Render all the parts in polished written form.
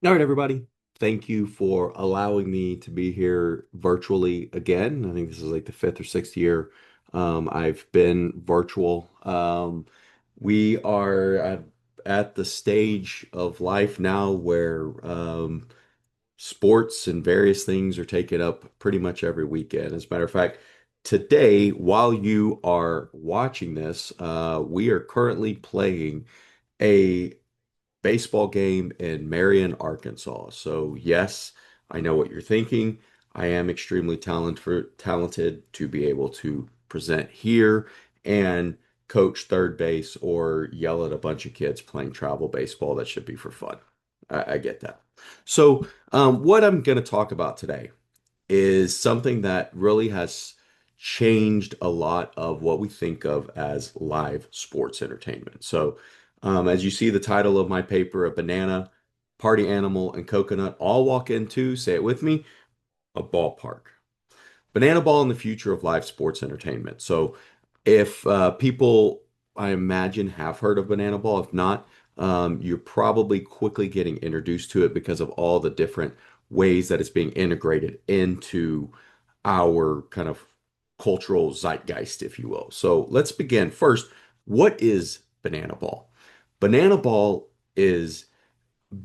All right, everybody. Thank you for allowing me to be here virtually again. I think this is like the fifth or sixth year I've been virtual. We are at the stage of life now where sports and various things are taken up pretty much every weekend. As a matter of fact, today, while you are watching this, we are currently playing a baseball game in Marion, Arkansas. So, yes, I know what you're thinking. I am extremely talented to be able to present here and coach third base or yell at a bunch of kids playing travel baseball. That should be for fun. I get that. So, what I'm going to talk about today is something that really has changed a lot of what we think of as live sports entertainment. So, as you see the title of my paper, a banana, party animal, and coconut all walk into, say it with me, a ballpark. Bananaball and the future of live sports entertainment. So, if people, I imagine, have heard of Bananaball, if not, you're probably quickly getting introduced to it because of all the different ways that it's being integrated into our kind of cultural zeitgeist, if you will. So, let's begin. First, what is Bananaball? Bananaball is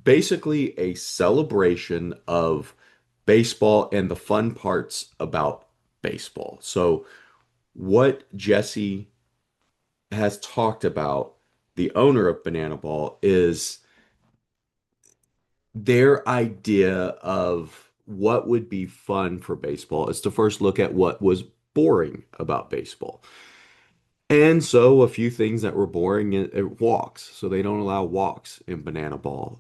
basically a celebration of baseball and the fun parts about baseball. So, what Jesse has talked about, the owner of Banana Ball, is their idea of what would be fun for baseball is to first look at what was boring about baseball. And so a few things that were boring walks. So they don't allow walks in Banana Ball.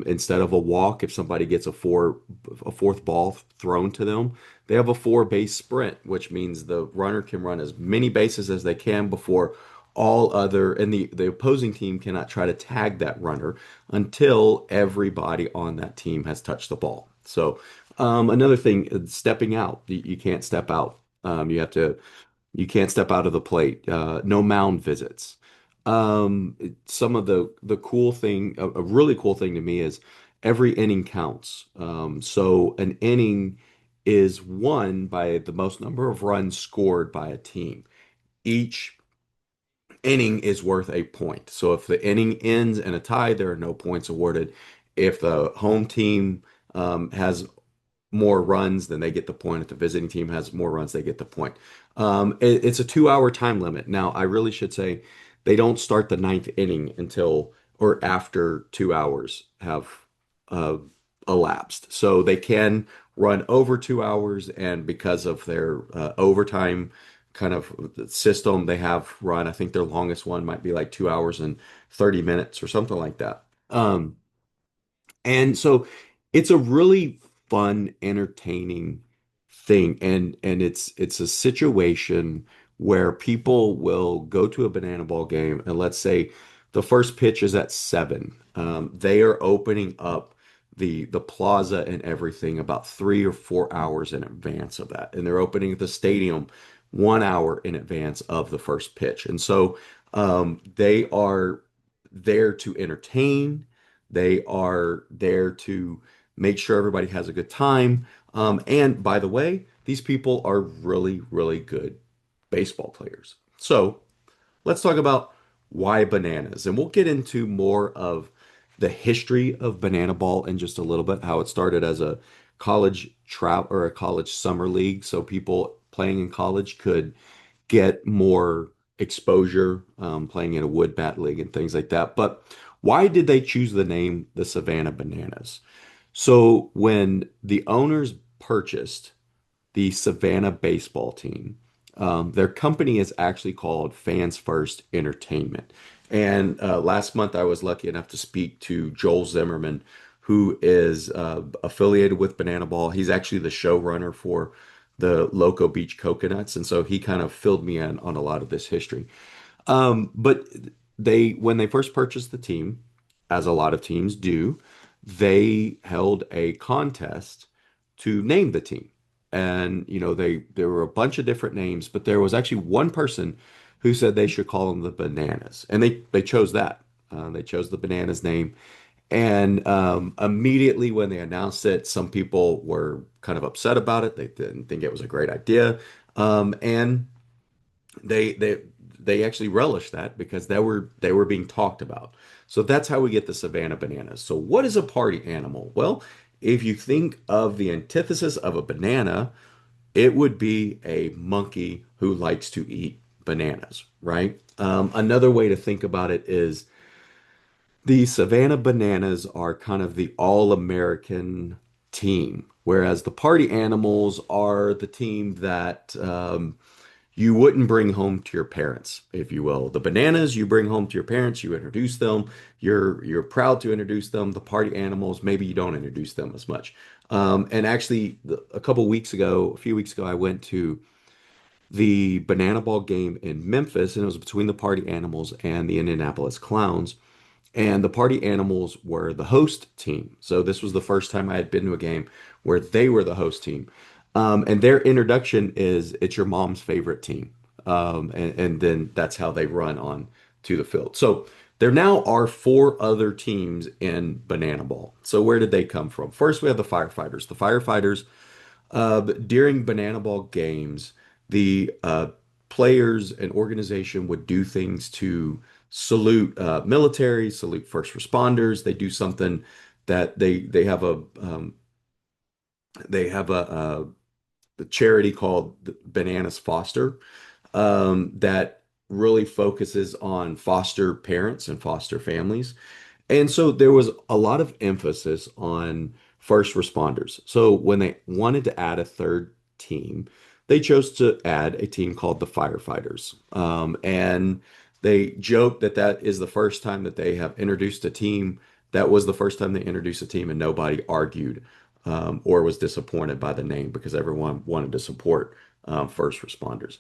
Instead of a walk, if somebody gets a fourth ball thrown to them, they have a four base sprint, which means the runner can run as many bases as they can before all other and the opposing team cannot try to tag that runner until everybody on that team has touched the ball. So another thing, stepping out. You can't step out. You can't step out of the plate. No mound visits. Some of the cool thing, a really cool thing to me is every inning counts. So an inning is won by the most number of runs scored by a team. Each inning is worth a point. So if the inning ends in a tie, there are no points awarded. If the home team has more runs, then they get the point. If the visiting team has more runs, they get the point. It's a 2 hour time limit. Now, I really should say they don't start the ninth inning until or after 2 hours have uh, elapsed. So they can run over 2 hours, and because of their overtime kind of system they have run, I think their longest one might be like 2 hours and 30 minutes or something like that. And so it's a really fun, entertaining thing. And it's a situation where people will go to a banana ball game and let's say the first pitch is at 7. They are opening up the plaza and everything about 3 or 4 hours in advance of that. And they're opening the stadium 1 hour in advance of the first pitch. And so they are there to entertain. They are there to make sure everybody has a good time. And by the way, these people are really, really good baseball players. So let's talk about why bananas. And we'll get into more of the history of Banana Ball in just a little bit, how it started as a college travel or a college summer league. So people playing in college could get more exposure playing in a wood bat league and things like that. But why did they choose the name the Savannah Bananas? So when the owners purchased the Savannah baseball team, their company is actually called Fans First Entertainment. And last month, I was lucky enough to speak to Joel Zimmerman, who is affiliated with Banana Ball. He's actually the showrunner for the Loco Beach Coconuts, and so he kind of filled me in on a lot of this history. But when they first purchased the team, as a lot of teams do, they held a contest to name the team. And there were a bunch of different names, but there was actually one person who said they should call them the Bananas, and they chose that. They chose the Bananas name, And immediately when they announced it, some people were kind of upset about it. They didn't think it was a great idea. And they they they actually relished that because they were being talked about. So that's how we get the Savannah bananas. So what is a party animal? Well, if you think of the antithesis of a banana, it would be a monkey who likes to eat bananas, right? Another way to think about it is the Savannah Bananas are kind of the all-American team, whereas the party animals are the team that you wouldn't bring home to your parents, if you will. The bananas you bring home to your parents, you introduce them, you're proud to introduce them. The party animals, maybe you don't introduce them as much. And actually, a few weeks ago, I went to the Bananaball game in Memphis, and it was between the party animals and the Indianapolis Clowns. And the party animals were the host team. So this was the first time I had been to a game where they were the host team. And their introduction is it's your mom's favorite team. And then that's how they run on to the field. So there now are four other teams in Banana Ball. So where did they come from? First, we have the firefighters. The firefighters during Banana Ball games, the players and organization would do things to salute military, salute first responders. They do something that they have a charity called Bananas Foster that really focuses on foster parents and foster families. And so there was a lot of emphasis on first responders. So when they wanted to add a third team, they chose to add a team called the firefighters. And they joke that that is the first time that they have introduced a team. That was the first time they introduced a team, and nobody argued or was disappointed by the name because everyone wanted to support first responders.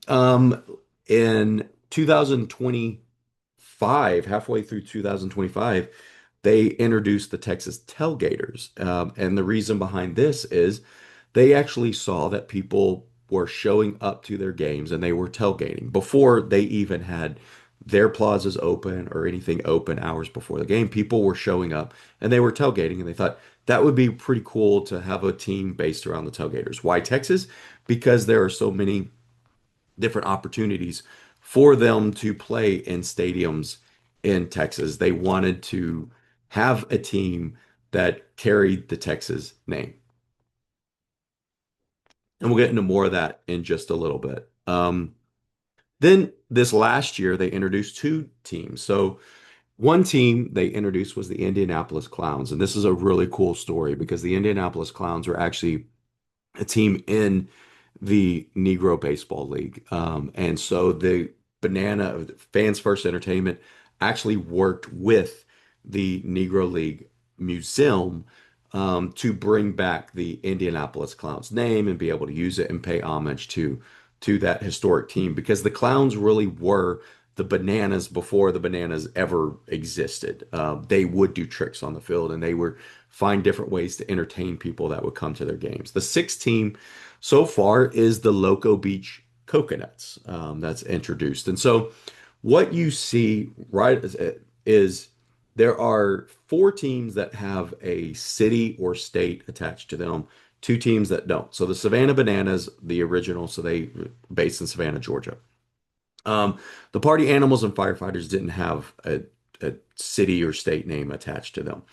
Um, in 2025, halfway through 2025, they introduced the Texas Tailgaters. And the reason behind this is they actually saw that people were showing up to their games and they were tailgating before they even had their plazas open or anything open hours before the game. People were showing up and they were tailgating, and they thought that would be pretty cool to have a team based around the tailgaters. Why Texas? Because there are so many different opportunities for them to play in stadiums in Texas. They wanted to have a team that carried the Texas name. And we'll get into more of that in just a little bit. Then this last year, they introduced two teams. So one team they introduced was the Indianapolis Clowns. And this is a really cool story because the Indianapolis Clowns were actually a team in the Negro Baseball League. And so the Banana Fans First Entertainment actually worked with the Negro League Museum to bring back the Indianapolis Clowns name and be able to use it and pay homage to that historic team because the Clowns really were the Bananas before the Bananas ever existed. They would do tricks on the field and they would find different ways to entertain people that would come to their games. The sixth team so far is the Loco Beach Coconuts that's introduced. And so what you see is there are four teams that have a city or state attached to them, two teams that don't. So the Savannah Bananas, the original, so they based in Savannah, Georgia. Um, the party animals and firefighters didn't have a city or state name attached to them.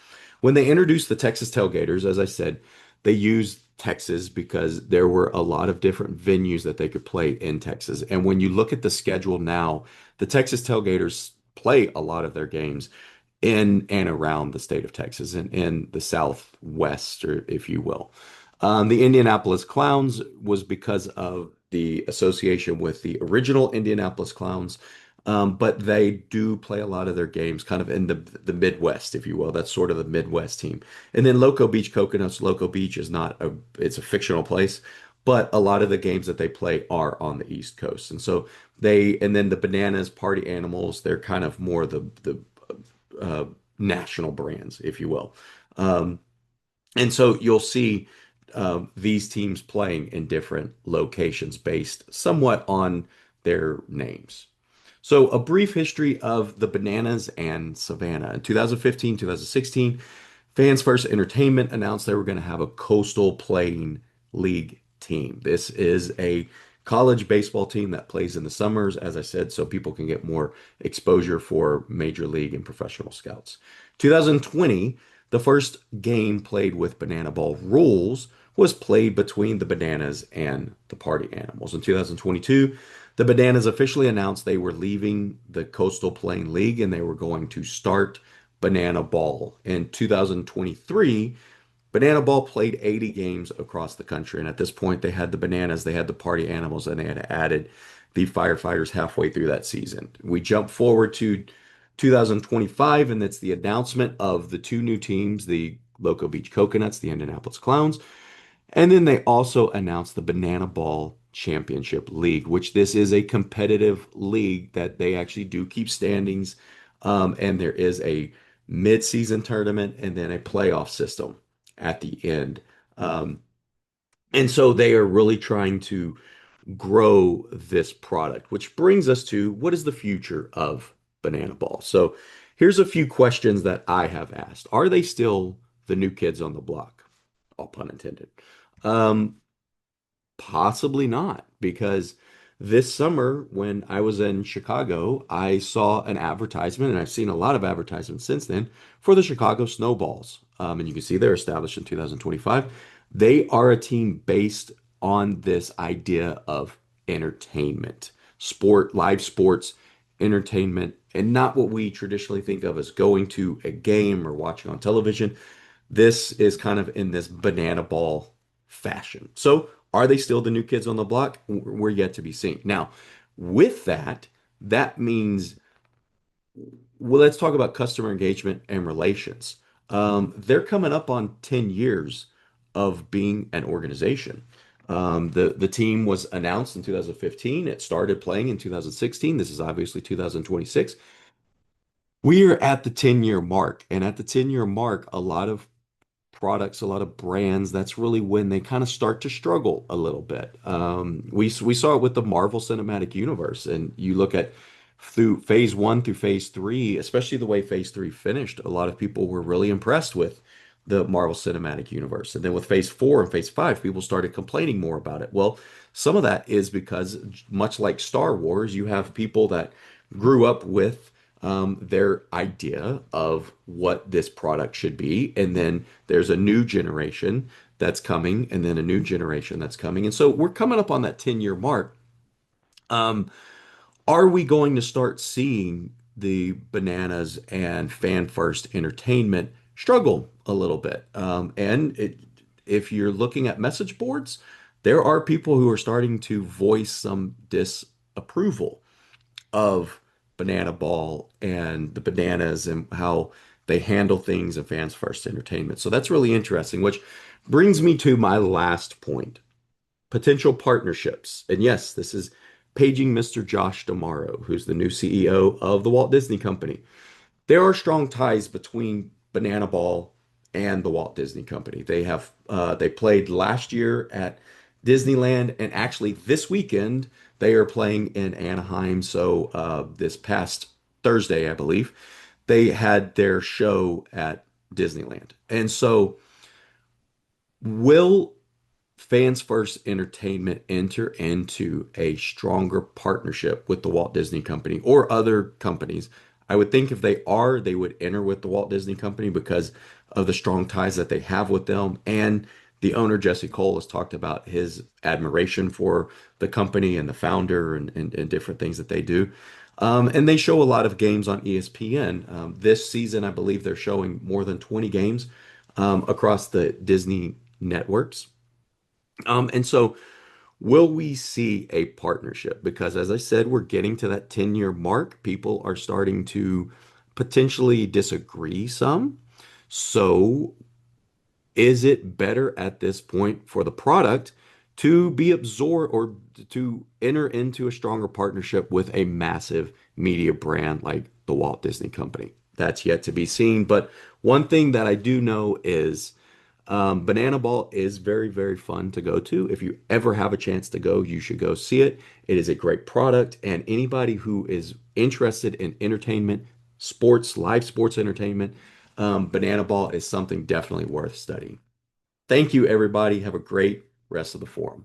When they introduced the Texas Tailgaters, as I said, they used Texas because there were a lot of different venues that they could play in Texas. And when you look at the schedule now, the Texas Tailgaters play a lot of their games in and around the state of Texas and in the Southwest, or if you will. The Indianapolis Clowns was because of the association with the original Indianapolis Clowns, but they do play a lot of their games kind of in the Midwest, if you will. That's sort of the Midwest team. And then Loco Beach Coconuts. Loco Beach is not it's a fictional place, but a lot of the games that they play are on the East Coast. And so and then the Bananas Party Animals, they're kind of more the uh, national brands, if you will. Um, and so you'll see these teams playing in different locations based somewhat on their names. So, a brief history of the Bananas and Savannah. In 2015, 2016, Fans First Entertainment announced they were going to have a Coastal Playing League team. This is a college baseball team that plays in the summers, as I said, so people can get more exposure for major league and professional scouts. 2020, the first game played with Bananaball rules was played between the Bananas and the Party Animals. In 2022, the Bananas officially announced they were leaving the Coastal Plain League and they were going to start Bananaball. In 2023, Bananaball played 80 games across the country. And at this point, they had the Bananas, they had the Party Animals, and they had added the Firefighters halfway through that season. We jump forward to 2025, and it's the announcement of the two new teams, the Loco Beach Coconuts, the Indianapolis Clowns, and then they also announced the Banana Ball Championship League, which this is a competitive league that they actually do keep standings. And there is a mid-season tournament and then a playoff system at the end. Um, and so they are really trying to grow this product, which brings us to what is the future of Banana Ball? So here's a few questions that I have asked. Are they still the new kids on the block? All pun intended. Um, Possibly not, because this summer when I was in Chicago, I saw an advertisement, and I've seen a lot of advertisements since then for the Chicago Snowballs. And you can see they're established in 2025. They are a team based on this idea of entertainment, sport, live sports, entertainment, and not what we traditionally think of as going to a game or watching on television. This is kind of in this banana ball fashion. So, are they still the new kids on the block? We're yet to be seen. Now, with that, that means, well, let's talk about customer engagement and relations. They're coming up on 10 years of being an organization. The team was announced in 2015. It started playing in 2016. This is obviously 2026. We are at the 10-year mark, and at the 10-year mark, a lot of products, a lot of brands, that's really when they kind of start to struggle a little bit. We saw it with the Marvel Cinematic Universe, and you look at through phase one through phase three, especially the way phase three finished, a lot of people were really impressed with the Marvel Cinematic Universe. And then with phase four and phase five, people started complaining more about it. Well, some of that is because, much like Star Wars, you have people that grew up with their idea of what this product should be. And then there's a new generation that's coming, and then a new generation that's coming. And so we're coming up on that 10-year mark. Um, are we going to start seeing the Bananas and Fan First Entertainment struggle a little bit? If you're looking at message boards, there are people who are starting to voice some disapproval of Banana Ball and the Bananas and how they handle things in Fans First Entertainment. So that's really interesting, which brings me to my last point, potential partnerships. And yes, this is paging Mr. Josh D'Amaro, who's the new CEO of the Walt Disney Company. There are strong ties between Banana Ball and the Walt Disney Company. They played last year at Disneyland, and actually this weekend they are playing in Anaheim. So this past Thursday, I believe, they had their show at Disneyland. And so will Fans First Entertainment enter into a stronger partnership with the Walt Disney Company or other companies? I would think if they are, they would enter with the Walt Disney Company because of the strong ties that they have with them. And the owner, Jesse Cole, has talked about his admiration for the company and the founder and different things that they do. And they show a lot of games on ESPN. This season, I believe they're showing more than 20 games across the Disney networks. And so, will we see a partnership? Because as I said, we're getting to that 10-year mark. People are starting to potentially disagree some. So, is it better at this point for the product to be absorbed or to enter into a stronger partnership with a massive media brand like the Walt Disney Company? That's yet to be seen. But one thing that I do know is Banana Ball is very, very fun to go to. If you ever have a chance to go, you should go see it. It is a great product, and anybody who is interested in entertainment, sports, live sports entertainment, Banana Ball is something definitely worth studying. Thank you, everybody. Have a great rest of the forum.